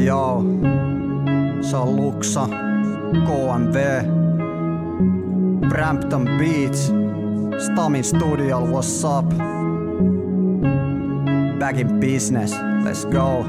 Joo, se on Luxa, KMV, Brampton Beats, Stamin Studio, what's up? Back in business, let's go.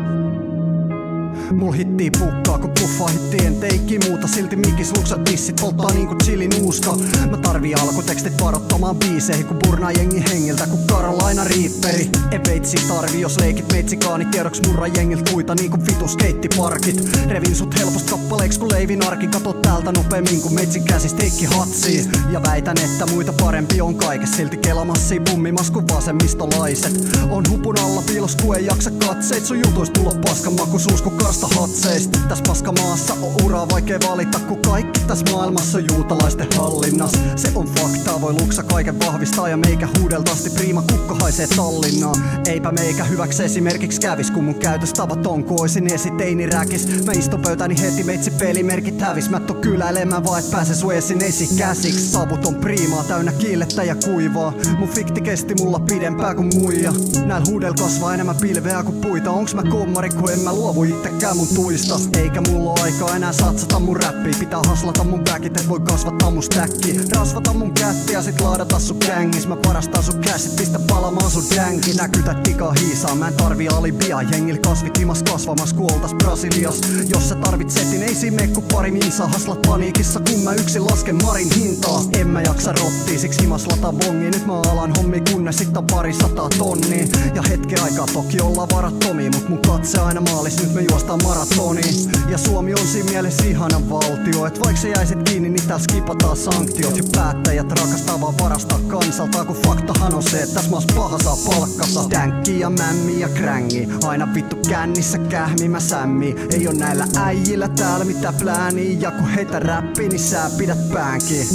Mul hittii pukkaa, kun puffa hitti en teikki muuta. Silti mikis Luxat dissit polttaa niinku chili nuuska. Mä tarvii alkutekstit varoittamaan biiseihin, kun burnaa jengi hengiltä, kun Carolina Reaperi. En veitsi tarvi, jos leikit meitsikaani kierroks murra jengilt puita niinku vitu skeittiparkit. Revin sut helpost kappaleeks kun leivin arkin. Kato täältä nopeemmin kun meitsin käsistä heikki hatsii. Ja väitän, että muita parempi on kaikes. Silti kelamassii pummimas kun vasemmistolaiset. On hupun alla piilos ku ei jaksa katseit. Sun jutuis tulo paskan maku suus ku karsta hatseista. Täs paskamaassa on uraa vaikea valita, kun kaikki täs maailmassa on juutalaisten hallinnas. Se on faktaa, voi Luxa kaiken vahvistaa ja meikä huudeltasti priima kukko haisee Tallinnaan. Eipä meikä hyväksi esimerkiksi kävis, kun mun käytöstavat on kun oisin esiteini räkis. Mä istun pöytäni heti meitsi pelimerkit hävis. Mä tuon kyläilemään vaan et pääse sun esin esikäsiksi. Savut on priimaa täynnä kiillettä ja kuivaa. Mun fikti kesti mulla pidempää kuin muija. Näil huudel kasvaa enemmän pilveä kuin puita. Onks mä kommari kun en mä luovu ittekään mun tuista. Eikä mulla oo aikaa enää satsata mun räppiin. Pitää haslata mun backit, et voi kasvattaa mun stäkki. Rasvata mun kätti ja sit laadata sun kängis. Mä parastan sun käsit, pistä palamaan sun dänki. Näkytä tikaa hiisaa, mä en tarvii alibia. Jengil kasvit himas kasvamas ku oltas Brasilias. Jos sä tarvit setin, ei siinä mene ku pari minsaa. Haslat paniikissa kun mä yksin lasken Marin hintaa. En mä jaksa rottii, siksi himas lata bongi. Nyt mä alan hommi kunnes sit on 200 tonnia. Ja hetken aikaa toki ollaan varattomia, mut mun katse aina maalis, nyt me juostaan maratoniin. Ja Suomi on siinä mielessä ihana valtio, et vaik sä jäisit kiinni, niin tääl skipataan sanktiot. Ja päättäjät rakastaa vaan varastaa kansalta, kun faktahan on se, et täs maas paha saa palkkansa. Dänkki ja mämmi ja krängi, aina vittu kännissä kähmi mä sämmi. Ei oo näillä äijillä täällä mitä plääniä, ja kun heitä räppi, niin sä pidät päänkin.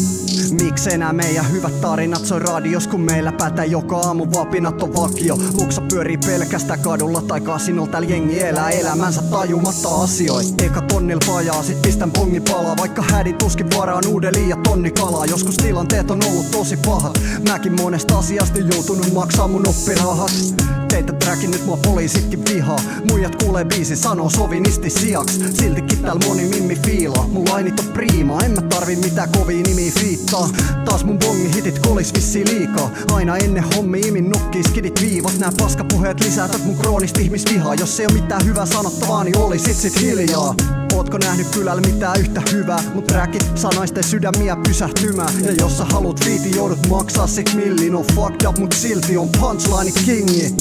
Miksi enää meidän hyvät tarinat soi radios, kun meillä päätä joka aamu vapinat on vakio. Luxa pyörii pelkästä kadulla tai kasinolla, tääl jengi elää elämänsä tajumatta asioita. Eka tonnil pajaa, sit pistän pongin palaa. Vaikka hädin tuskin varaan uudeliin ja tonni kalaa. Joskus tilanteet on ollut tosi pahat. Mäkin monesta asiasta joutunut maksaa mun oppirahat. Teitä trackin, nyt mua poliisitkin vihaa. Muijat kuulee biisin, sanoo sovinisti sijaks. Siltikin tääl moni mimmi fiilaa. Mun lainit on priimaa, en mä tarvi mitään kovia nimiä fiittaa. Taas mun bongi hitit kolis vissiin liikaa. Aina ennen hommi imin nukkii skidit viivas. Nää paskapuheet lisäävät mun kroonist ihmisvihaa. Jos ei oo mitään hyvää sanottavaa, niin olisit sit hiljaa. Ootko nähnyt kylällä mitään yhtä hyvää? Mut trackit saa naisten sydämiä pysähtymään. Ja jos sä haluut fiitin, joudut maksaa sit millin. On fucked up, mut silti on punchline kingi.